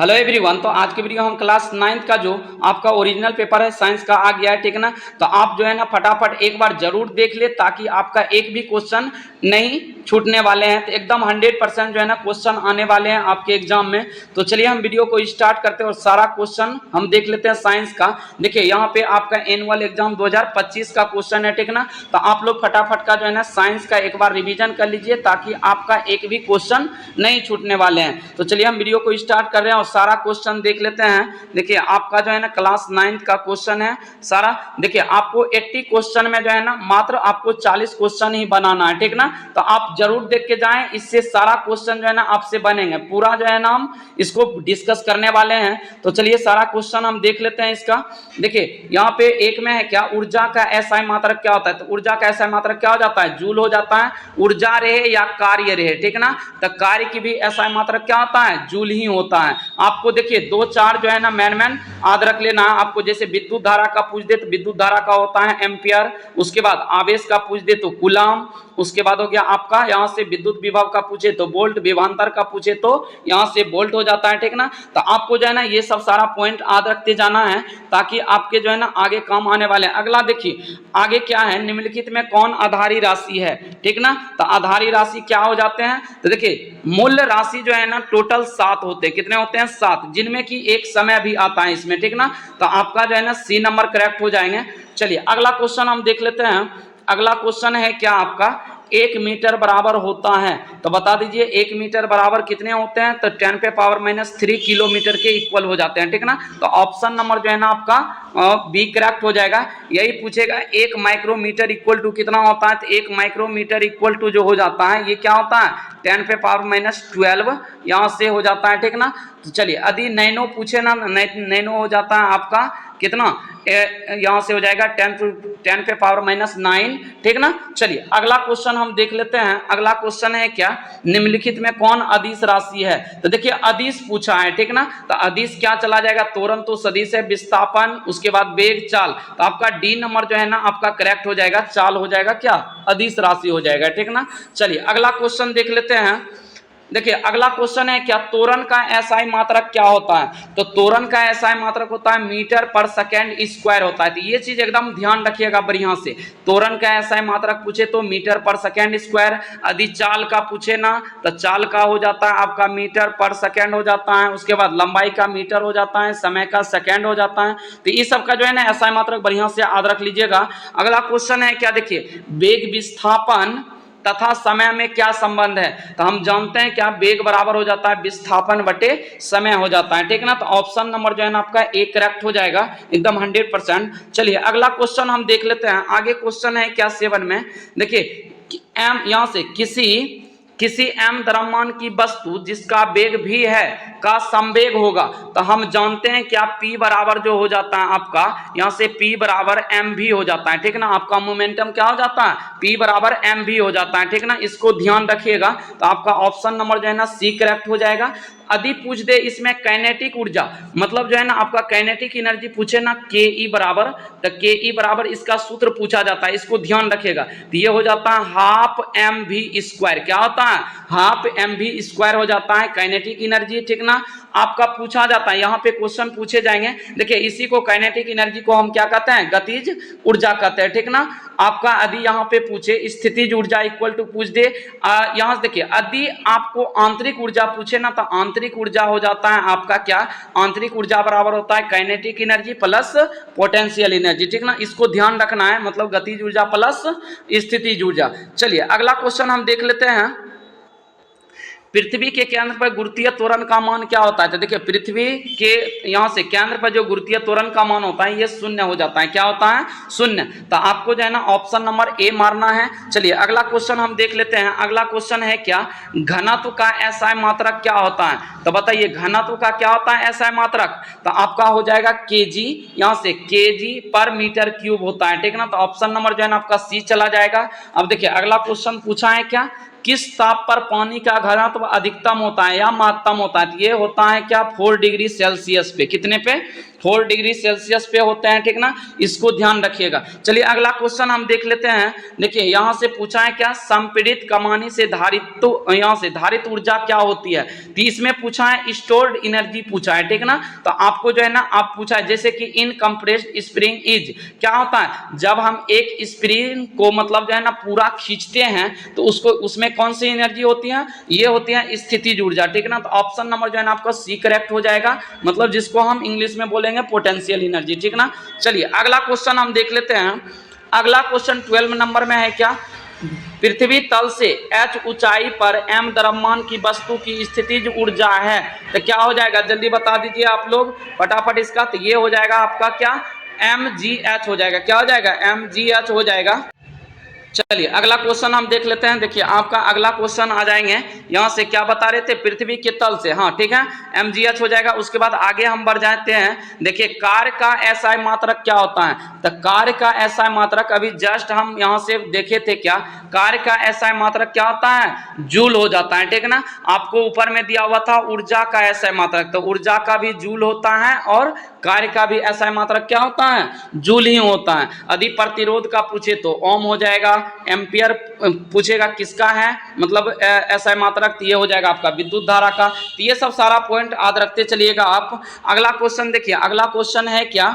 Hello everyone. तो आज की वीडियो हम क्लास 9th का जो आपका ओरिजिनल पेपर है साइंस का आ गया है, ठीक है ना। तो आप जो है ना फटाफट एक बार जरूर देख ले ताकि आपका एक भी क्वेश्चन नहीं छूटने वाले हैं। तो एकदम 100% जो है ना क्वेश्चन आने वाले हैं आपके एग्जाम में। तो चलिए हम वीडियो को स्टार्ट करते हैं और सारा क्वेश्चन हम देख लेते हैं साइंस का। देखिए यहाँ पे आपका एनुअल एग्जाम 2025 का क्वेश्चन है, ठीक है ना। तो आप लोग फटाफट का जो है ना साइंस का एक बार रिविजन कर लीजिए ताकि आपका एक भी क्वेश्चन नहीं छूटने वाले हैं। तो चलिए हम वीडियो को स्टार्ट कर रहे हैं और सारा क्वेश्चन देख लेते हैं। देखिए आपका जो है ना क्लास 9th का क्वेश्चन है सारा। देखिए आपको 80 क्वेश्चन में जो है ना मात्र आपको 40 क्वेश्चन ही बनाना है, ठीक ना। तो आप जरूर देख के जाएं, इससे सारा क्वेश्चन जो है ना आपसे बनेंगे। पूरा जो है ना हम इसको डिस्कस करने वाले हैं। तो चलिए सारा क्वेश्चन हम देख लेते हैं इसका। देखिए यहाँ पे एक में है क्या, ऊर्जा का एसआई मात्रक क्या होता है। तो ऊर्जा का एसआई मात्रक क्या हो जाता है, जूल हो जाता है। ऊर्जा रहे या कार्य रहे, ठीक ना। तो कार्य की भी एसआई मात्रक क्या होता है, जूल ही होता है। आपको देखिए 2-4 जो है ना मैन याद रख लेना है आपको। जैसे विद्युत धारा का पूछ दे तो विद्युत धारा का होता है एम्पियर। उसके बाद आवेश का पूछ दे तो कूलम। उसके बाद हो गया आपका यहाँ से विद्युत विभव का पूछे तो वोल्ट, विभवांतर का पूछे तो यहाँ से वोल्ट हो जाता है, ठीक ना। तो आपको जो है ना ये सब सारा पॉइंट याद रखते जाना है ताकि आपके जो है ना आगे काम आने वाले हैं। अगला देखिए आगे क्या है, निम्नलिखित में कौन आधारी राशि है, ठीक ना। तो आधारी राशि क्या हो जाते हैं, तो देखिए मूल्य राशि जो है ना टोटल 7 होते हैं। कितने होते हैं, 7, जिनमें कि एक समय भी आता है इसमें, ठीक ना। तो आपका जो है ना सी नंबर करेक्ट हो जाएंगे। चलिए अगला क्वेश्चन हम देख लेते हैं। अगला क्वेश्चन है क्या आपका, 1 मीटर बराबर होता है। तो बता दीजिए 1 मीटर बराबर कितने होते हैं, तो 10⁻³ किलोमीटर के इक्वल हो जाते हैं, ठीक ना। तो ऑप्शन नंबर जो है ना आपका बी करेक्ट हो जाएगा। यही पूछेगा 1 माइक्रोमीटर इक्वल टू कितना होता है। तो 1 माइक्रोमीटर इक्वल टू जो हो जाता है ये क्या होता है, 10⁻12 यहाँ से हो जाता है, ठीक ना। तो चलिए यदि नैनो पूछे ना, नैनो हो जाता है आपका कितना, यहाँ से हो जाएगा 10⁻⁹, ठीक ना। चलिए अगला क्वेश्चन हम देख लेते हैं। अगला क्वेश्चन है क्या, निम्नलिखित में कौन अदिश राशि है। तो देखिए अदिश पूछा है, ठीक ना। तो अदिश क्या चला जाएगा, त्वरण तो सदिश है, विस्थापन, उसके बाद वेग, चाल। तो आपका डी नंबर जो है ना आपका करेक्ट हो जाएगा, चाल हो जाएगा क्या, अदिश राशि हो जाएगा, ठीक ना। चलिए अगला क्वेश्चन देख लेते हैं। देखिए अगला क्वेश्चन है क्या, त्वरण का एसआई मात्रक क्या होता है। तो त्वरण का एसआई मात्रक होता है मीटर पर सेकेंड स्क्वायर होता है। तो ये चीज एकदम ध्यान रखिएगा बढ़िया से। त्वरण का एसआई मात्रक पूछे तो मीटर पर सेकेंड स्क्वायर। यदि चाल का पूछे ना तो चाल का हो जाता है आपका मीटर पर सेकेंड हो जाता है। उसके बाद लंबाई का मीटर हो जाता है, समय का सेकेंड हो जाता है। तो ये सब का जो है ना एसआई मात्रक बढ़िया से याद रख लीजिएगा। अगला क्वेश्चन है क्या, देखिए वेग, विस्थापन तथा समय में क्या संबंध है। तो हम जानते हैं क्या, वेग बराबर हो जाता है विस्थापन बटे समय हो जाता है, ठीक ना। तो ऑप्शन नंबर जो है ना आपका ए करेक्ट हो जाएगा एकदम 100%। चलिए अगला क्वेश्चन हम देख लेते हैं। आगे क्वेश्चन है क्या 7 में, देखिए एम, यहाँ से किसी एम द्रव्यमान की वस्तु जिसका वेग भी है का संवेग होगा। तो हम जानते हैं क्या, P बराबर जो हो जाता है आपका यहाँ से P बराबर mv हो जाता है, ठीक ना। आपका मोमेंटम क्या हो जाता है, P बराबर mv हो जाता है, ठीक ना। इसको ध्यान रखिएगा। तो आपका ऑप्शन नंबर जो है ना सी करेक्ट हो जाएगा। यदि पूछ दे इसमें काइनेटिक ऊर्जा, मतलब जो है ना आपका काइनेटिक एनर्जी पूछे ना के ई बराबर, तो के ई बराबर इसका सूत्र पूछा जाता है, इसको ध्यान रखिएगा। तो ये हो जाता है हाफ एम वी स्क्वायर। क्या होता है, हाफ एम वी स्क्वायर हो जाता है काइनेटिक एनर्जी, ठीक ना। आपका पूछा जाता है, यहाँ पे क्वेश्चन पूछे जाएंगे। देखिए इसी को काइनेटिक एनर्जी को हम क्या कहते हैं, गतिज ऊर्जा कहते हैं, ठीक ना। आपका यदि यहाँ पे पूछे स्थितिज ऊर्जा इक्वल टू पूछ दे, यहाँ से देखिए यदि आपको आंतरिक ऊर्जा पूछे ना तो आंतरिक ऊर्जा हो जाता है आपका क्या, आंतरिक ऊर्जा बराबर होता है kinetic energy plus potential energy, ठीक ना। इसको ध्यान रखना है, मतलब गतिज ऊर्जा प्लस स्थितिज ऊर्जा। चलिए अगला क्वेश्चन हम देख लेते हैं। पृथ्वी के केंद्र पर गुरुत्वीय त्वरण का मान क्या होता है। तो देखिए पृथ्वी के यहाँ से केंद्र पर जो गुरुत्वीय त्वरण का मान होता है ये 0 हो जाता है। क्या होता है, 0। तो आपको जो है ना ऑप्शन नंबर ए मारना है। चलिए अगला क्वेश्चन हम देख लेते हैं। अगला क्वेश्चन है क्या, घनत्व का एसआई मात्रक क्या होता है। तो बताइए घनत्व का क्या होता है एसआई मात्रक। तो आपका हो जाएगा केजी, यहाँ से केजी पर मीटर क्यूब होता है, ठीक ना। तो ऑप्शन नंबर जो है ना आपका सी चला जाएगा। अब देखिए अगला क्वेश्चन पूछा है क्या, किस ताप पर पानी का घनत्व अधिकतम होता है या महत्तम होता है? ये होता है क्या 4 डिग्री सेल्सियस पे। कितने पे? 4 डिग्री सेल्सियस पे होते हैं, ठीक ना, इसको ध्यान रखिएगा। चलिए अगला क्वेश्चन हम देख लेते हैं। देखिए यहां से पूछा है क्या, संपीड़ित कमानी से धारित, तो यहां से धारित ऊर्जा क्या होती है? तो इसमें पूछा है स्टोर्ड एनर्जी पूछा है, ठीक ना। तो आपको जो है ना आप पूछा है जैसे कि इन कंप्रेस्ड स्प्रिंग इज, क्या होता है जब हम एक स्प्रिंग को मतलब जो है ना पूरा खींचते हैं तो उसको उसमें कौन सी एनर्जी होती है? ये होती है स्थितिज ऊर्जा, ठीक ना। तो ऑप्शन नंबर जो है ना आपका सी करेक्ट हो जाएगा, मतलब जिसको हम इंग्लिश में बोलेंगे पोटेंशियल एनर्जी, ठीक ना। चलिए अगला क्वेश्चन हम देख लेते हैं। अगला क्वेश्चन 12 नंबर में है क्या, पृथ्वी तल से h ऊंचाई पर m द्रव्यमान की वस्तु की स्थितिज ऊर्जा है, तो क्या हो जाएगा? जल्दी बता दीजिए आप लोग फटाफट इसका। तो ये हो जाएगा आपका क्या, mgh हो जाएगा। क्या हो जाएगा? mgh हो जाएगा। चलिए अगला क्वेश्चन हम देख लेते हैं। देखिए आपका अगला क्वेश्चन आ जाएंगे, यहाँ से क्या बता रहे थे, पृथ्वी के तल से, हाँ ठीक है, mgh हो जाएगा। उसके बाद आगे हम बढ़ जाते हैं। देखिए कार्य का SI मात्रक क्या होता है? तो कार्य का SI मात्रक अभी जस्ट हम यहाँ से देखे थे, क्या कार्य का SI मात्रक क्या होता है? जूल हो जाता है, ठीक ना। आपको ऊपर में दिया हुआ था ऊर्जा का SI मात्रक, तो ऊर्जा का भी जूल होता है और कार्य का भी SI मात्रक क्या होता है? जूल ही होता है। यदि प्रतिरोध का पूछे तो ओम हो जाएगा, एम्पियर पूछेगा किसका है मतलब SI मात्रक, ये हो जाएगा आपका विद्युत धारा का। तो ये सब सारा पॉइंट याद रखते चलिएगा आप। अगला क्वेश्चन देखिए, अगला क्वेश्चन है क्या,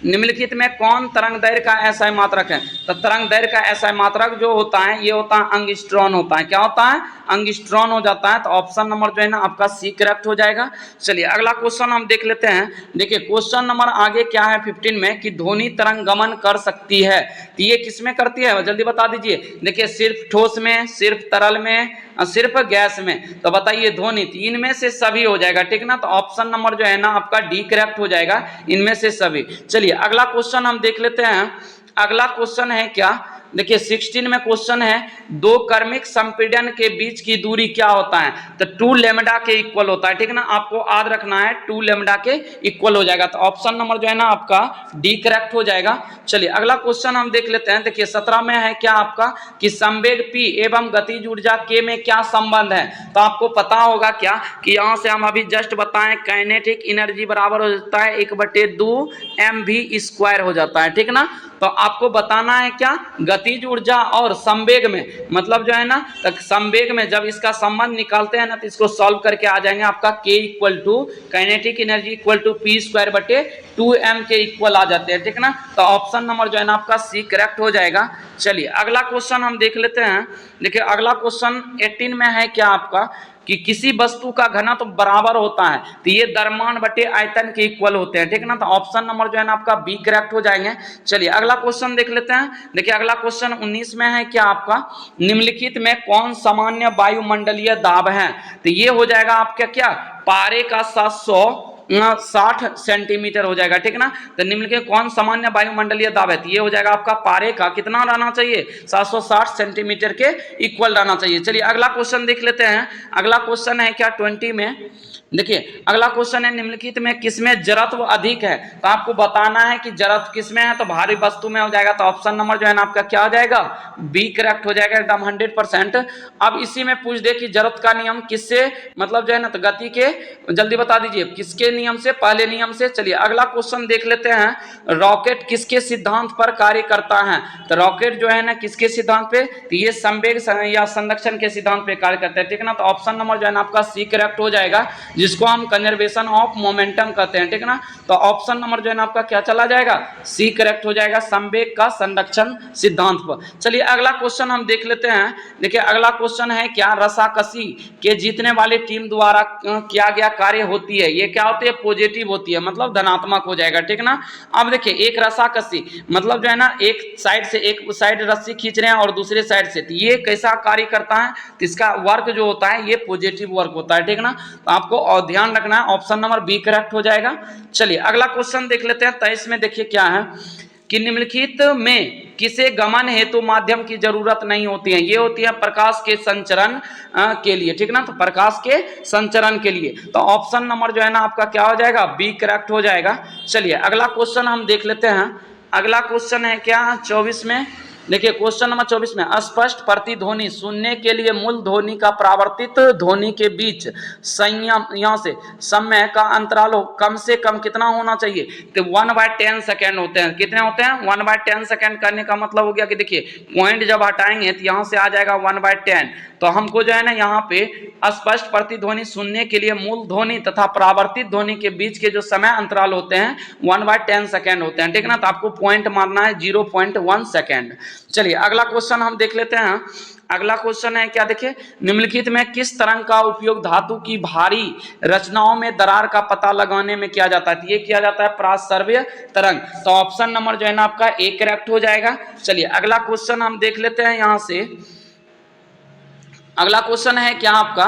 निम्नलिखित में कौन तरंग दैर्घ्य का SI मात्रक है? तो तरंग दैर्घ्य का SI मात्रक जो होता है ये होता है एंगस्ट्रॉन होता है। क्या होता है? एंगस्ट्रॉन हो जाता है। तो ऑप्शन नंबर जो है ना आपका सी करेक्ट हो जाएगा। चलिए अगला क्वेश्चन हम देख लेते हैं। देखिए क्वेश्चन नंबर आगे क्या है 15 में, कि ध्वनि तरंग गमन कर सकती है, तो ये किसमें करती है? जल्दी बता दीजिए। देखिए सिर्फ ठोस में, सिर्फ तरल में, सिर्फ गैस में, तो बताइए ध्वनि, इनमें से सभी हो जाएगा, ठीक ना। तो ऑप्शन नंबर जो है ना आपका डी करेक्ट हो जाएगा, इनमें से सभी। चलिए अगला क्वेश्चन हम देख लेते हैं। अगला क्वेश्चन है क्या, देखिए 16 में क्वेश्चन है, दो क्रमिक संपीड़न के बीच की दूरी क्या होता है? तो 2 लैम्डा के इक्वल होता है, ठीक ना। आपको याद रखना है 2 लैम्डा के इक्वल हो जाएगा। तो ऑप्शन नंबर जो है ना आपका डी करेक्ट हो जाएगा। चलिए अगला क्वेश्चन हम देख लेते हैं। देखिए 17 में है क्या आपका, कि संवेग p एवं गतिज ऊर्जा k में क्या संबंध है? तो आपको पता होगा क्या कि यहाँ से हम अभी जस्ट बताएं, काइनेटिक एनर्जी बराबर हो जाता है 1/2 mv² हो जाता है, ठीक ना। तो आपको बताना है क्या, गतिज ऊर्जा और संवेग में, मतलब जो है ना संवेग में जब इसका संबंध निकालते हैं ना तो इसको सॉल्व करके आ जाएंगे आपका k equal to kinetic energy equal to p²/2m के इक्वल आ जाते हैं, ठीक ना। तो ऑप्शन नंबर जो है ना आपका सी करेक्ट हो जाएगा। चलिए अगला क्वेश्चन हम देख लेते हैं। देखिए अगला क्वेश्चन 18 में है क्या आपका, कि किसी वस्तु का घनत्व तो बराबर होता है, तो ये द्रव्यमान बटे आयतन के इक्वल होते हैं, ठीक ना। तो ऑप्शन नंबर जो है ना आपका बी करेक्ट हो जाएंगे। चलिए अगला क्वेश्चन देख लेते हैं। देखिए अगला क्वेश्चन 19 में है क्या आपका, निम्नलिखित में कौन सामान्य वायुमंडलीय दाब है? तो ये हो जाएगा आपका क्या, पारे का 760 सेंटीमीटर हो जाएगा, ठीक ना। तो निम्नलिखित कौन सामान्य वायुमंडलीय दाब है? तो ये हो जाएगा आपका पारे का कितना रहना चाहिए, 760 सेंटीमीटर के इक्वल रहना चाहिए। चलिए अगला क्वेश्चन देख लेते हैं। अगला क्वेश्चन है क्या 20 में। देखिए अगला क्वेश्चन है, निम्नलिखित में किसमें जड़त्व अधिक है? तो आपको बताना है कि जड़त्व किसमें है, तो भारी वस्तु में हो जाएगा। तो ऑप्शन नंबर जो है ना आपका क्या हो जाएगा, बी करेक्ट हो जाएगा एकदम 100%। अब इसी में पूछ दे कि जड़त्व का नियम किससे, मतलब जो है ना तो गति के, जल्दी बता दीजिए किसके नियम से, पहले नियम से। चलिए अगला क्वेश्चन देख लेते हैं, रॉकेट किसके सिद्धांत पर कार्य करता है? तो रॉकेट जो है ना किसके सिद्धांत पे, तो ये संवेग या संरक्षण के सिद्धांत पे कार्य करता है, ठीक ना। तो ऑप्शन नंबर जो है ना आपका सी करेक्ट हो जाएगा, जिसको हम कंजर्वेशन ऑफ मोमेंटम कहते हैं, ठीक ना। तो ऑप्शन नंबर जो है ना आपका क्या चला जाएगा, सी करेक्ट हो जाएगा, संवेग का संरक्षण सिद्धांत पर। चलिए अगला क्वेश्चन हम देख लेते हैं। देखिए अगला क्वेश्चन है क्या, रसाकसी के जीतने वाली टीम द्वारा किया गया कार्य होती है, ये क्या होती है, पॉजिटिव होती है, मतलब धनात्मक हो जाएगा, ठीक ना। अब देखिए एक रसाकसी मतलब जो है ना एक साइड से, एक साइड रस्सी खींच रहे हैं और दूसरे साइड से, तो ये कैसा कार्य करता है, तो इसका वर्क जो होता है ये पॉजिटिव वर्क होता है, ठीक ना। तो आपको और ध्यान रखना है, ऑप्शन नंबर बी करेक्ट हो जाएगा। चलिए अगला क्वेश्चन देख लेते हैं। 23 में देखिए क्या है, कि निम्नलिखित में किसे गमन हेतु माध्यम की जरूरत नहीं होती है? ये होती है प्रकाश के संचरण के लिए, ठीक ना। तो प्रकाश के संचरण के लिए, तो ऑप्शन नंबर जो है ना आपका क्या हो जाएगा, बी करेक्ट हो जाएगा। चलिए अगला क्वेश्चन हम देख लेते हैं। अगला क्वेश्चन है क्या 24 में, देखिए क्वेश्चन नंबर 24 में अस्पष्ट प्रतिध्वनि सुनने के लिए मूल ध्वनि का परावर्तित ध्वनि के बीच संयम यहाँ से समय का अंतराल कम से कम कितना होना चाहिए? तो 1/10 सेकेंड होते हैं। कितने होते हैं? 1/10 सेकेंड। करने का मतलब हो गया कि देखिए पॉइंट जब हटाएंगे तो यहाँ से आ जाएगा 1/10। तो हमको जो है ना यहाँ पे अस्पष्ट प्रतिध्वनि सुनने के लिए मूल ध्वनि तथा परावर्तित ध्वनि के बीच के जो समय अंतराल होते हैं 1/10 सेकेंड होते हैं, ठीक ना। तो आपको पॉइंट मारना है 0.1 सेकेंड। चलिए अगला क्वेश्चन हम देख लेते हैं। अगला क्वेश्चन है क्या? देखिए निम्नलिखित में किस तरंग का उपयोग धातु की भारी रचनाओं में दरार का पता लगाने में किया जाता है? ये किया जाता है प्रासर्व्य तरंग। तो ऑप्शन नंबर जो है ना आपका ए करेक्ट हो जाएगा। चलिए अगला क्वेश्चन हम देख लेते हैं। यहां से अगला क्वेश्चन है क्या आपका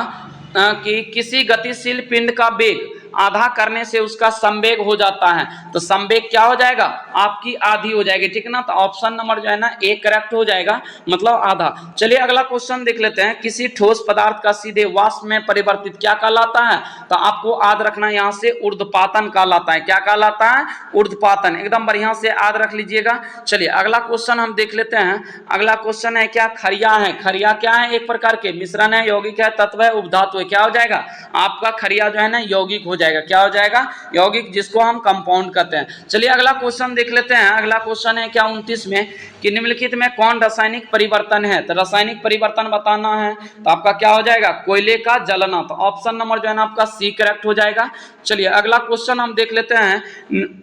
कि किसी गतिशील पिंड का वेग आधा करने से उसका संवेग हो जाता है, तो संवेग क्या हो जाएगा? आपकी आधी हो जाएगी, ठीक ना। तो ऑप्शन नंबर जो है ना ए करेक्ट हो जाएगा, मतलब आधा। चलिए अगला क्वेश्चन देख लेते हैं। किसी ठोस पदार्थ का सीधे वाष्प में परिवर्तित क्या कहलाता है? तो आपको याद रखना यहाँ से ऊर्ध्वपातन कहलाता है। क्या कहलाता है? ऊर्ध्वपातन। एकदम बढ़िया से याद रख लीजिएगा। चलिए अगला क्वेश्चन हम देख लेते हैं। अगला क्वेश्चन है क्या? खरिया है। खरिया क्या है? एक प्रकार के मिश्रण है, यौगिक है, तत्व है, उपधातु है। क्या हो जाएगा? आपका खरिया जो है ना यौगिक हो जाएगा। क्या हो जाएगा? यौगिक, जिसको हम कंपाउंड कहते हैं। चलिए अगला क्वेश्चन देख लेते हैं। अगला क्वेश्चन है क्या 29 में कि निम्नलिखित में कौन रासायनिक परिवर्तन है? तो रासायनिक परिवर्तन बताना है, तो आपका क्या हो जाएगा? कोयले का जलना। तो ऑप्शन नंबर जो है ना आपका सी करेक्ट हो जाएगा। चलिए अगला क्वेश्चन हम देख लेते हैं।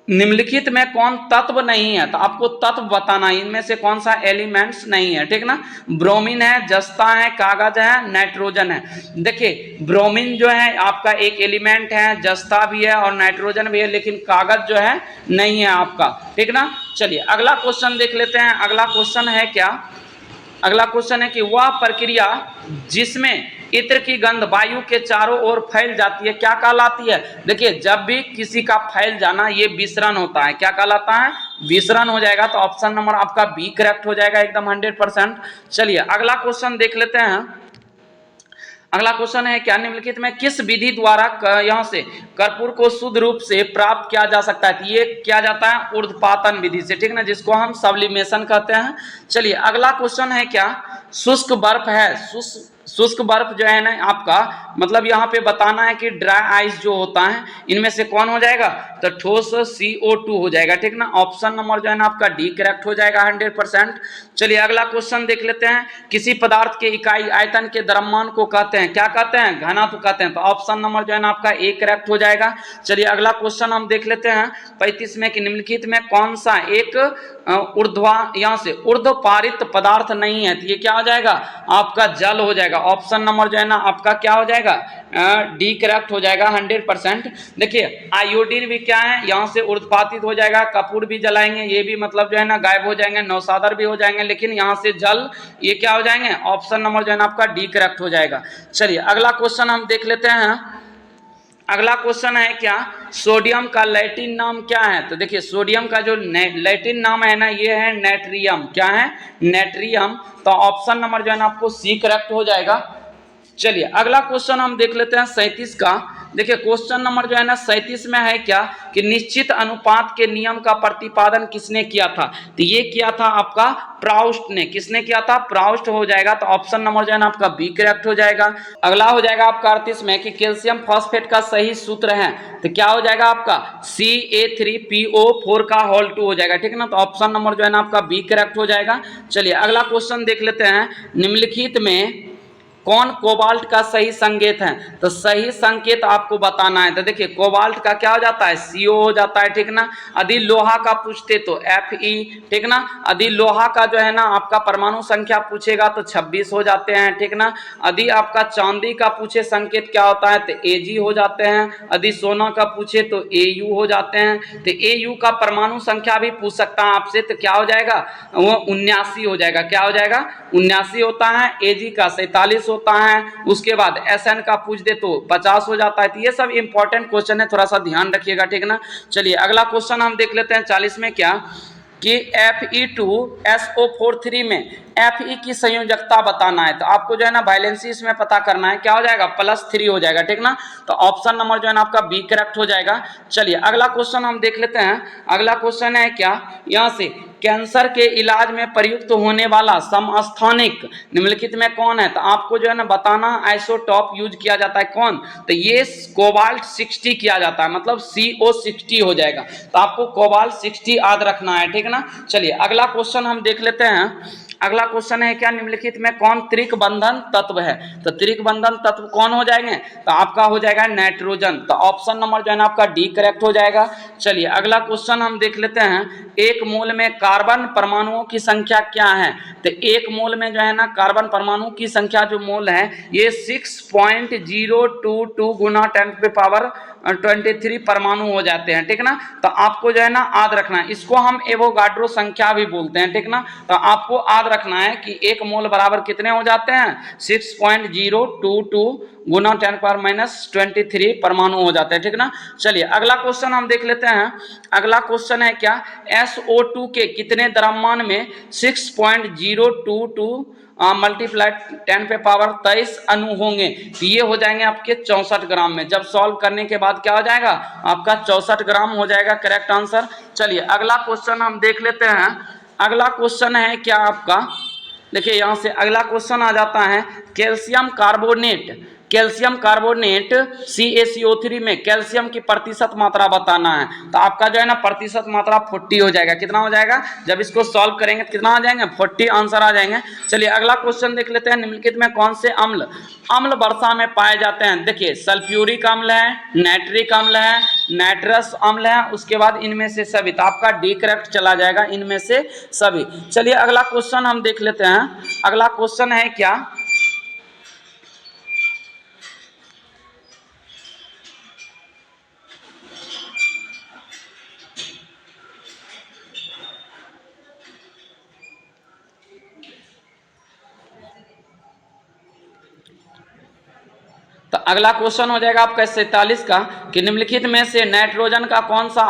निम्नलिखित में कौन तत्व नहीं है? तो आपको तत्व बताना है, इनमें से कौन सा एलिमेंट्स नहीं है, ठीक ना। ब्रोमीन है, जस्ता है, कागज है, नाइट्रोजन है। देखिए ब्रोमीन जो है आपका एक एलिमेंट है, जस्ता भी है और नाइट्रोजन भी है, लेकिन कागज जो है नहीं है आपका, ठीक ना। चलिए अगला क्वेश्चन देख लेते हैं। अगला क्वेश्चन है क्या? अगला क्वेश्चन है कि वह प्रक्रिया जिसमें इत्र की गंध वायु के चारों ओर फैल जाती है क्या कहलाती है? देखिए जब भी किसी का फैल जाना ये विसरण होता है। क्या कहलाता है? विसरण हो जाएगा। तो ऑप्शन नंबर आपका बी करेक्ट हो जाएगा, एकदम 100%। चलिए अगला क्वेश्चन देख लेते हैं। अगला क्वेश्चन है क्या? निम्नलिखित में किस विधि द्वारा यहाँ से कर्पूर को शुद्ध रूप से प्राप्त किया जा सकता है? ये किया जाता है ऊर्ध्वपातन विधि से, ठीक ना, जिसको हम सब्लिमेशन कहते हैं। चलिए अगला क्वेश्चन है क्या? शुष्क बर्फ है। शुष्क बर्फ जो है ना आपका मतलब यहाँ पे बताना है कि ड्राई आइस जो होता है इनमें से कौन हो जाएगा? तो ठोस CO2 हो जाएगा, ठीक ना। ऑप्शन नंबर जो है ना आपका डी करेक्ट हो जाएगा 100%। चलिए अगला क्वेश्चन देख लेते हैं। किसी पदार्थ के इकाई आयतन के द्रव्यमान को कहते हैं? क्या कहते हैं? घनत्व कहते हैं। तो ऑप्शन नंबर जो है ना आपका ए करेक्ट हो जाएगा। चलिए अगला क्वेश्चन हम देख लेते हैं 35 में कि निम्नलिखित में कौन सा एक यहाँ से ऊर्ध्वपारित पदार्थ नहीं है? तो ये क्या हो जाएगा? आपका जल हो जाएगा। ऑप्शन नंबर जो है ना आपका क्या हो जाएगा? डी करेक्ट हो जाएगा 100%। देखिए आयोडीन भी क्या है? यहाँ से ऊर्ध्वपातित हो जाएगा। कपूर भी जलाएंगे, ये भी मतलब जो है ना गायब हो जाएंगे। नौसादर भी हो जाएंगे, लेकिन यहाँ से जल ये क्या हो जाएंगे? ऑप्शन नंबर जो है ना आपका डी करेक्ट हो जाएगा। चलिए अगला क्वेश्चन हम देख लेते हैं। अगला क्वेश्चन है क्या? सोडियम का लैटिन नाम क्या है? तो देखिए सोडियम का जो लैटिन नाम है ना ये है नेट्रियम। क्या है? नेट्रियम। तो ऑप्शन नंबर जो है ना आपको सी करेक्ट हो जाएगा। चलिए अगला क्वेश्चन हम देख लेते हैं 37 का। देखिए क्वेश्चन नंबर जो है ना 37 में है क्या कि निश्चित अनुपात के नियम का प्रतिपादन किसने किया था? तो ये किया था आपका प्राउस्ट ने। किसने किया था? प्राउस्ट हो जाएगा। तो ऑप्शन नंबर जो है ना आपका बी करेक्ट हो जाएगा। अगला हो जाएगा आपका 38 में कि कैल्शियम फॉस्फेट का सही सूत्र है? तो क्या हो जाएगा आपका? CA3PO4 का होल 2 हो जाएगा, ठीक ना। तो ऑप्शन नंबर जो है ना आपका बी करेक्ट हो जाएगा। चलिए अगला क्वेश्चन देख लेते हैं। निम्नलिखित में कौन कोबाल्ट का सही संकेत है? तो सही संकेत आपको बताना है। तो देखिए कोबाल्ट का क्या हो जाता है? CO हो जाता है, ठीक ना। यदि लोहा का पूछते तो Fe, ठीक ना। यदि लोहा का जो है ना आपका परमाणु संख्या पूछेगा तो 26 हो जाते हैं, ठीक ना। यदि आपका चांदी का पूछे संकेत क्या होता है तो Ag हो जाते हैं। यदि सोना का पूछे तो Au हो जाते हैं। तो Au का परमाणु संख्या भी पूछ सकता है आपसे, तो क्या हो जाएगा? वो 79 हो जाएगा। क्या हो जाएगा? 79 होता है। Ag का 47 होता है। उसके बाद SN का पूछ दे तो 50 हो जाता है। तो ये सब इंपॉर्टेंट क्वेश्चन है, थोड़ा सा ध्यान रखिएगा, ठीक ना। चलिए अगला क्वेश्चन हम देख लेते हैं 40 में क्या कि Fe2SO43 में Fe की संयोजकता बताना है। तो आपको जो है ना वैलेंसी इसमें पता करना है। क्या हो जाएगा? +3 हो जाएगा, ठीक ना। तो ऑप्शन नंबर जो है ना आपका बी करेक्ट हो जाएगा। चलिए अगला क्वेश्चन हम देख लेते हैं। अगला क्वेश्चन है क्या? यहाँ से कैंसर के इलाज में प्रयुक्त होने वाला समस्थानिक निम्नलिखित में कौन है? तो आपको जो है ना बताना आइसोटॉप यूज किया जाता है कौन? तो ये कोबाल्ट 60 किया जाता है, मतलब CO60 हो जाएगा। तो आपको कोबाल्ट 60 याद रखना है, ठीक है ना। चलिए अगला क्वेश्चन हम देख लेते हैं। अगला क्वेश्चन है क्या निम्नलिखित में कौन त्रिक बंधन तत्व है? तो त्रिक बंधन तत्व कौन हो जाएंगे? तो आपका हो जाएगा नाइट्रोजन। तो ऑप्शन नंबर जो है ना आपका डी करेक्ट हो जाएगा। चलिए अगला क्वेश्चन हम देख लेते हैं। एक मोल में कार्बन परमाणुओं की संख्या क्या है? तो एक मोल में जो है ना कार्बन परमाणु की संख्या जो मोल है ये 6.022 गुना 10⁻23 परमाणु हो जाते हैं, ठीक ना। तो आपको जो है ना याद रखना है, इसको हम एवोगाड्रो संख्या भी बोलते हैं, ठीक ना। तो आपको याद रखना है कि एक मोल बराबर कितने हो जाते हैं? 6.022 गुना 10⁻23 परमाणु हो जाते हैं, ठीक ना। चलिए अगला क्वेश्चन हम देख लेते हैं। अगला क्वेश्चन है क्या? SO2 के कितने द्रव्यमान में 6.022 मल्टीप्लाई 10⁻23 अणु होंगे? तो ये हो जाएंगे आपके 64 ग्राम में। जब सॉल्व करने के बाद क्या हो जाएगा? आपका 64 ग्राम हो जाएगा करेक्ट आंसर। चलिए अगला क्वेश्चन हम देख लेते हैं। अगला क्वेश्चन है क्या आपका, देखिए यहां से अगला क्वेश्चन आ जाता है। कैल्शियम कार्बोनेट CaCO3 में कैल्शियम की प्रतिशत मात्रा बताना है। तो आपका जो है ना प्रतिशत मात्रा 40 हो जाएगा। कितना हो जाएगा? जब इसको सॉल्व करेंगे तो कितना आ जाएंगे? 40 आंसर आ जाएंगे। चलिए अगला क्वेश्चन देख लेते हैं। निम्नलिखित में कौन से अम्ल वर्षा में पाए जाते हैं? देखिए सल्फ्यूरिक अम्ल है, नाइट्रिक अम्ल है, नाइट्रस अम्ल है, उसके बाद इनमें से सभी। तो आपका डी करेक्ट चला जाएगा, इनमें से सभी। चलिए अगला क्वेश्चन हम देख लेते हैं। अगला क्वेश्चन है क्या? तो अगला क्वेश्चन हो जाएगा आपका 47 का कि निम्नलिखित में से नाइट्रोजन का कौन सा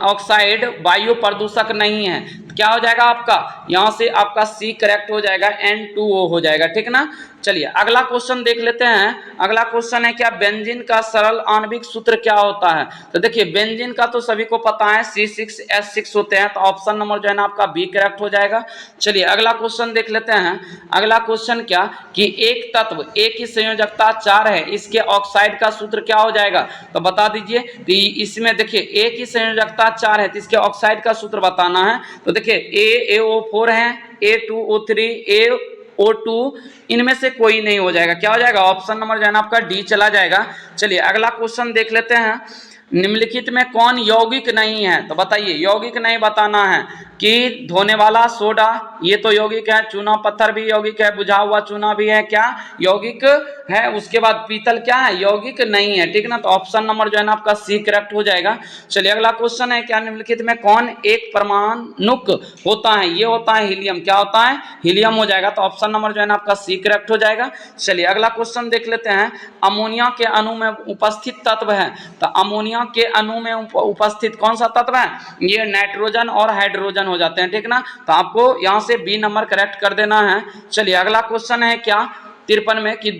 ऑक्साइड वायु प्रदूषक नहीं है? तो क्या हो जाएगा आपका? यहां से आपका सी करेक्ट हो जाएगा, N2O हो जाएगा, ठीक ना। चलिए अगला क्वेश्चन देख लेते हैं। अगला क्वेश्चन है क्या? बेंजीन का सरल आणविक सूत्र क्या होता है? तो देखिए बेंजीन का तो सभी को पता है C6H6 होते हैं। तो ऑप्शन नंबर जो है ना आपका बी करेक्ट हो जाएगा। चलिए अगला क्वेश्चन देख लेते हैं। अगला क्वेश्चन क्या कि एक तत्व एक की संयोजकता 4 है, इसके ऑक्साइड का सूत्र क्या हो जाएगा? तो बता दीजिए। तो इसमें देखिए एक की संयोजकता 4 है तो इसके ऑक्साइड का सूत्र बताना है। तो देखिए AO4 है, A2O3, O2, इनमें से कोई नहीं हो जाएगा। क्या हो जाएगा? ऑप्शन नंबर जो है ना आपका डी चला जाएगा। चलिए अगला क्वेश्चन देख लेते हैं। निम्नलिखित में कौन यौगिक नहीं है? तो बताइए यौगिक नहीं बताना है कि धोने वाला सोडा ये तो यौगिक है, चूना पत्थर भी यौगिक है, बुझा हुआ चूना भी है, क्या यौगिक है। उसके बाद पीतल क्या है? यौगिक नहीं है, ठीक ना। तो ऑप्शन नंबर जो है ना आपका सी करेक्ट हो जाएगा। चलिए अगला क्वेश्चन है क्या? निम्नलिखित में कौन एक परमाणुक होता है? ये होता है हीलियम। क्या होता है? हीलियम हो जाएगा। तो ऑप्शन नंबर जो है ना आपका सी करेक्ट हो जाएगा। चलिए अगला क्वेश्चन देख लेते हैं। अमोनिया के अणु में उपस्थित तत्व है। तो अमोनिया के अणु में उपस्थित कौन सा तत्व है? ये नाइट्रोजन और हाइड्रोजन हो जाते हैं, ठीक ना। तो आपको यहां से बी नंबर करेक्ट कर देना है। चलिए अगला क्वेश्चन है क्या? 53 में कि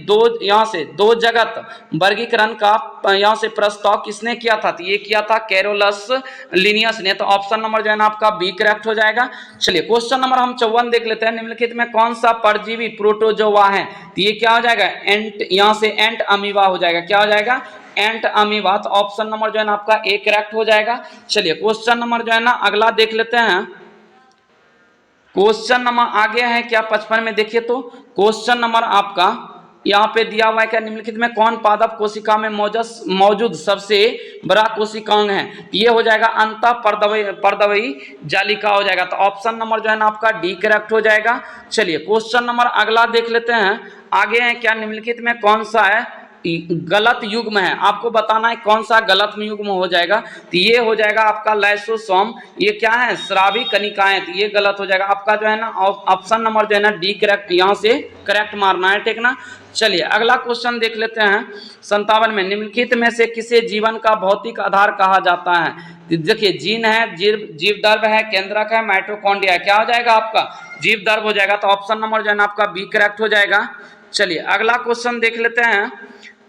यहां से दो जगत वर्गीकरण का यहां से प्रस्ताव किसने किया था? तो ये किया था कैरोलस लिनियस ने। तो ऑप्शन नंबर जो है ना आपका बी करेक्ट हो जाएगा। चलिए क्वेश्चन नंबर हम 54 देख लेते हैं। निम्नलिखित में कौन सा परजीवी प्रोटोजोआ है? तो ये क्या हो जाएगा? एंट, यहां से एंट अमीबा हो जाएगा। क्या हो जाएगा? एंट अमीबा। तो ऑप्शन नंबर जो है ना आपका ए करेक्ट हो जाएगा। चलिए क्वेश्चन नंबर जो है ना अगला देख लेते हैं। क्वेश्चन नंबर आगे है क्या 55 में? देखिए तो क्वेश्चन नंबर आपका यहाँ पे दिया हुआ है क्या? निम्नलिखित में कौन पादप कोशिका में मौजूद सबसे बड़ा कोशिकांग है? ये हो जाएगा अंत पर्दवयी जालिका हो जाएगा। तो ऑप्शन नंबर जो है ना आपका डी करेक्ट हो जाएगा। चलिए क्वेश्चन नंबर अगला देख लेते हैं। आगे है क्या? निम्नलिखित में कौन सा है गलत युग्म है? आपको बताना है कौन सा गलत युग्म हो जाएगा। तो ये हो जाएगा आपका लाइसोसोम। ये क्या है? स्रावी कनिकाएं। तो ये गलत हो जाएगा आपका जो है ना ऑप्शन नंबर जो है ना डी करेक्ट, यहां से करेक्ट मारना है, ठीक ना। चलिए अगला क्वेश्चन देख लेते हैं। 57 में निम्नलिखित में से किसे जीवन का भौतिक आधार कहा जाता है? देखिए जीन है, जीव द्रव्य है, केंद्रक है, माइटोकॉन्ड्रिया। क्या हो जाएगा आपका? जीव द्रव्य हो जाएगा। तो ऑप्शन नंबर जो है ना आपका बी करेक्ट हो जाएगा। चलिए अगला क्वेश्चन देख लेते हैं।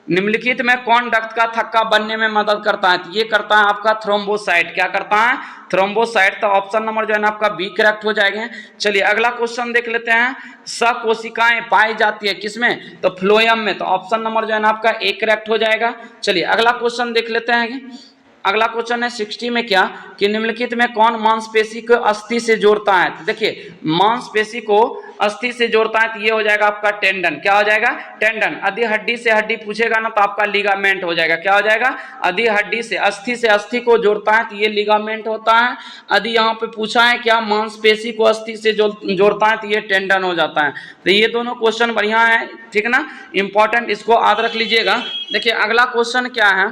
निम्नलिखित में कौन रक्त का थक्का बनने में मदद करता है? तो ये करता है आपका थ्रोम्बोसाइट। क्या करता है? थ्रोम्बोसाइट। तो ऑप्शन नंबर जो है ना आपका बी करेक्ट हो जाएगा। चलिए अगला क्वेश्चन देख लेते हैं। सकोशिकाएं पाई जाती है किसमें? तो फ्लोएम में। तो ऑप्शन नंबर जो है ना आपका ए करेक्ट हो जाएगा। चलिए अगला क्वेश्चन देख लेते हैं। अगला क्वेश्चन है 60 में क्या कि निम्नलिखित में कौन मांसपेशी को अस्थि से जोड़ता है? तो देखिए मांसपेशी को अस्थि से जोड़ता है तो ये हो जाएगा आपका टेंडन। क्या हो जाएगा? टेंडन। यदि हड्डी से हड्डी पूछेगा ना तो आपका लिगामेंट हो जाएगा। क्या हो जाएगा? यदि हड्डी से अस्थि को जोड़ता है तो ये लिगामेंट होता है। यदि यहाँ पे पूछा है क्या मांसपेशी को अस्थि से जोड़ता है तो ये टेंडन हो जाता है। तो ये दोनों क्वेश्चन बढ़िया है, ठीक है ना, इंपॉर्टेंट, इसको याद रख लीजिएगा। देखिए अगला क्वेश्चन क्या है,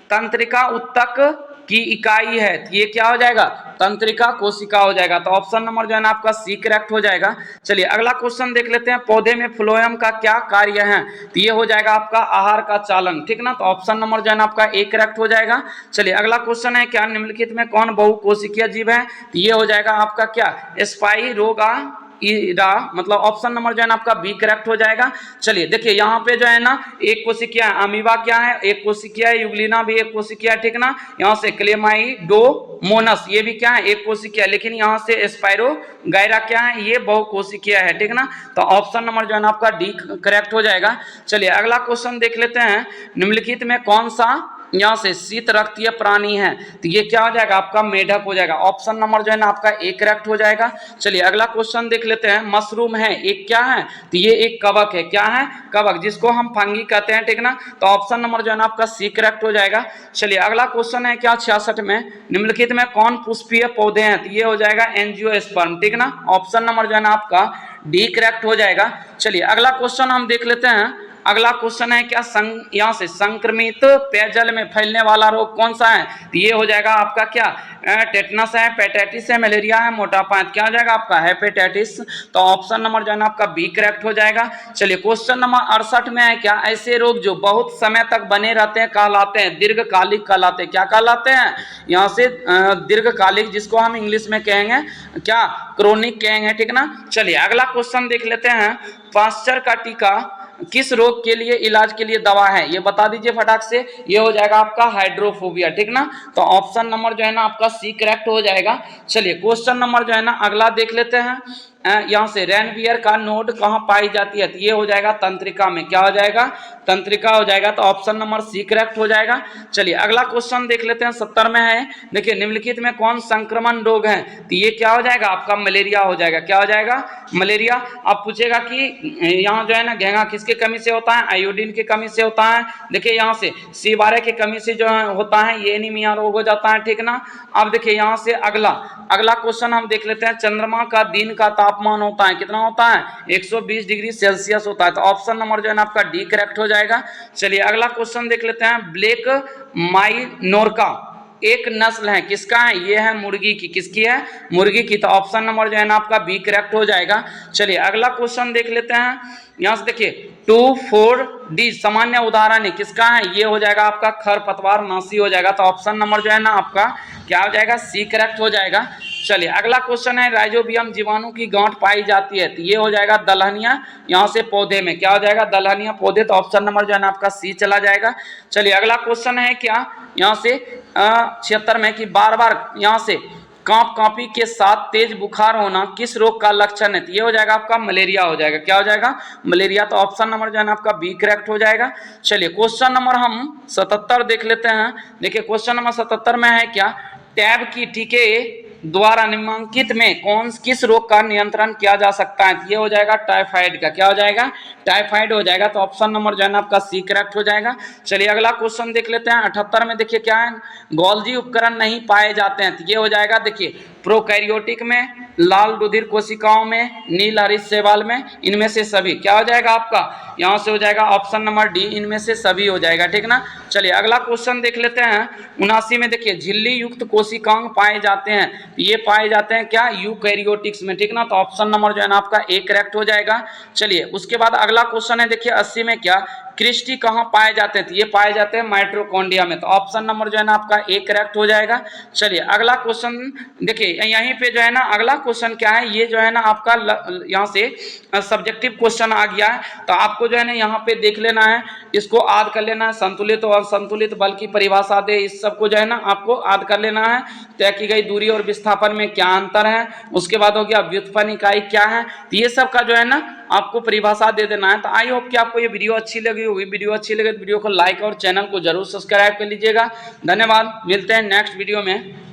तंत्रिका उत्तक की इकाई है, ये क्या हो जाएगा? तंत्रिका कोशिका हो जाएगा। तो ऑप्शन नंबर जो है ना आपका सी करेक्ट हो जाएगा। चलिए अगला क्वेश्चन देख लेते हैं। पौधे में फ्लोएम का क्या कार्य है? तो ये हो जाएगा आपका आहार का चालन, ठीक ना। तो ऑप्शन नंबर जो है ना आपका ए करेक्ट हो जाएगा। चलिए अगला क्वेश्चन है क्या निम्नलिखित में कौन बहुकोशिकीय जीव है? तो ये हो जाएगा आपका क्या? स्पाइरोगा ईरा, मतलब ऑप्शन नंबर जो है ना आपका बी करेक्ट हो जाएगा। चलिए देखिए यहाँ पे जो है ना एक कोशिकीय है, अमीबा क्या है? एक कोशिकीय है, यूग्लिना भी एक कोशिकीय है, ठीक ना। यहाँ से क्लेमाइडोमोनस ये भी क्या है? एक कोशिकीय है। लेकिन यहाँ से स्पाइरोगाइरा क्या है? ये बहुकोशिकीय है, ठीक ना। तो ऑप्शन नंबर जो है ना आपका डी करेक्ट हो जाएगा। चलिए अगला क्वेश्चन देख लेते हैं। निम्नलिखित में कौन सा यहाँ से शीत रक्तीय प्राणी है? तो ये क्या हो जाएगा आपका? मेढक हो जाएगा। ऑप्शन नंबर जो है ना आपका ए करेक्ट हो जाएगा। चलिए अगला क्वेश्चन देख लेते हैं। मशरूम है, एक क्या है? तो ये एक कवक है। क्या है? कवक, जिसको हम फंगी कहते हैं, ठीक ना। तो ऑप्शन नंबर जो है ना आपका सी करेक्ट हो जाएगा। चलिए अगला क्वेश्चन है क्या 66 में, निम्नलिखित में कौन पुष्पीय पौधे हैं? तो ये हो जाएगा एंजियोस्पर्म, ठीक ना। ऑप्शन नंबर जो है ना आपका डी करेक्ट हो जाएगा। चलिए अगला क्वेश्चन हम देख लेते हैं। अगला क्वेश्चन है क्या यहाँ से संक्रमित पेयजल में फैलने वाला रोग कौन सा है? तो ये हो जाएगा आपका क्या? टेटनस है, हेपेटाइटिस है, मलेरिया है, मोटापा है। क्या हो जाएगा आपका? हेपेटाइटिस। तो ऑप्शन नंबर जो है ना आपका बी करेक्ट हो जाएगा। चलिए क्वेश्चन नंबर 68 में है क्या ऐसे रोग जो बहुत समय तक बने रहते हैं कहलाते हैं दीर्घकालिक कहलाते हैं? क्या कहलाते हैं? यहाँ से दीर्घकालिक, जिसको हम इंग्लिश में कहेंगे क्या? क्रोनिक कहेंगे, ठीक ना। चलिए अगला क्वेश्चन देख लेते हैं। पाश्चर का टीका किस रोग के लिए इलाज के लिए दवा है? ये बता दीजिए फटाक से। ये हो जाएगा आपका हाइड्रोफोबिया, ठीक ना। तो ऑप्शन नंबर जो है ना आपका सी करेक्ट हो जाएगा। चलिए क्वेश्चन नंबर जो है ना अगला देख लेते हैं। यहाँ से रेनवियर का नोड कहाँ पाई जाती है? तो ये हो जाएगा तंत्रिका में। क्या हो जाएगा? तंत्रिका हो जाएगा। तो ऑप्शन नंबर सी करेक्ट हो जाएगा। चलिए अगला क्वेश्चन देख लेते हैं। 70 में है, देखिए निम्नलिखित में कौन संक्रमण रोग है? तो ये क्या हो जाएगा आपका? मलेरिया हो जाएगा। क्या हो जाएगा? मलेरिया। अब पूछेगा कि यहाँ जो है ना घेंगा किसके कमी से होता है? आयोडीन की कमी से होता है। देखिए यहाँ से C12 की कमी से जो होता है ये एनीमिया रोग हो जाता है, ठीक ना। अब देखिए यहाँ से अगला क्वेश्चन हम देख लेते हैं। चंद्रमा का दिन का तापमान होता है कितना होता है? 120 डिग्री सेल्सियस होता है। तो ऑप्शन नंबर जो है ना आपका डी करेक्ट हो जाएगा। चलिए अगला क्वेश्चन देख लेते हैं। ब्लैक माइनोर्का एक नस्ल है, किसका है? ये है मुर्गी की। किसकी है? मुर्गी की। तो ऑप्शन नंबर जो है ना आपका बी करेक्ट हो जाएगा। चलिए अगला क्वेश्चन देख लेते हैं। यहाँ से देखिए 2,4-D सामान्य उदाहरण है, किसका है? ये हो जाएगा आपका खरपतवार नाशी हो जाएगा। तो ऑप्शन नंबर जो है ना आपका क्या हो जाएगा? सी करेक्ट हो जाएगा। चलिए अगला क्वेश्चन है राइजोबियम जीवाणु की गांठ पाई जाती है, तो ये हो जाएगा दलहनिया। यहाँ से पौधे में क्या हो जाएगा? दलहनिया पौधे। तो ऑप्शन नंबर जो है ना आपका सी चला जाएगा। चलिए अगला क्वेश्चन है क्या यहाँ से 76 में कि बार बार यहाँ से कांपी के साथ तेज बुखार होना किस रोग का लक्षण है? तो ये हो जाएगा आपका मलेरिया हो जाएगा। क्या हो जाएगा? मलेरिया। तो ऑप्शन नंबर जो है ना आपका बी करेक्ट हो जाएगा। चलिए क्वेश्चन नंबर हम 77 देख लेते हैं। देखिए क्वेश्चन नंबर 77 में है क्या टैब की टीके द्वारा निम्नलिखित में किस रोग का नियंत्रण किया जा सकता है? ये हो जाएगा टाइफाइड का। क्या हो जाएगा? टाइफाइड हो जाएगा। तो ऑप्शन नंबर जो है ना आपका सी करेक्ट हो जाएगा। चलिए अगला क्वेश्चन देख लेते हैं। 78 में देखिए क्या है? गोल्जी उपकरण नहीं पाए जाते हैं, तो ये हो जाएगा देखिए प्रोकैरियोटिक में, लाल रुधिर कोशिकाओं में, नील हरित शैवाल में, इनमें से सभी। क्या हो जाएगा आपका? यहाँ से हो जाएगा ऑप्शन नंबर डी, इनमें से सभी हो जाएगा, ठीक ना। चलिए अगला क्वेश्चन देख लेते हैं। 79 में देखिए झिल्ली युक्त कोशिकांग पाए जाते हैं, ये पाए जाते हैं क्या? यूकैरियोटिक्स में, ठीक ना। तो ऑप्शन नंबर जो है ना आपका ए करेक्ट हो जाएगा। चलिए उसके बाद अगला क्वेश्चन है देखिए 80 में क्या क्रिस्टी कहाँ पाए जाते हैं, तो ये पाए जाते हैं माइटोकॉन्ड्रिया में। तो ऑप्शन नंबर जो है ना आपका ए करेक्ट हो जाएगा। चलिए अगला क्वेश्चन देखिए, यहीं पे जो है ना अगला क्वेश्चन क्या है, ये जो है ना आपका यहाँ से सब्जेक्टिव क्वेश्चन आ गया है। तो आपको जो है ना यहाँ पे देख लेना है, इसको याद कर लेना है, संतुलित और असंतुलित बल की परिभाषा दे, इस सबको जो है ना आपको याद कर लेना है। तय की गई दूरी और विस्थापन में क्या अंतर है, उसके बाद हो गया व्युत्पन्न इकाई क्या है, तो ये सब का जो है ना आपको परिभाषा दे देना है। तो आई होप कि आपको ये वीडियो अच्छी लगी होगी। वीडियो अच्छी लगे तो वीडियो को लाइक और चैनल को जरूर सब्सक्राइब कर लीजिएगा। धन्यवाद, मिलते हैं नेक्स्ट वीडियो में।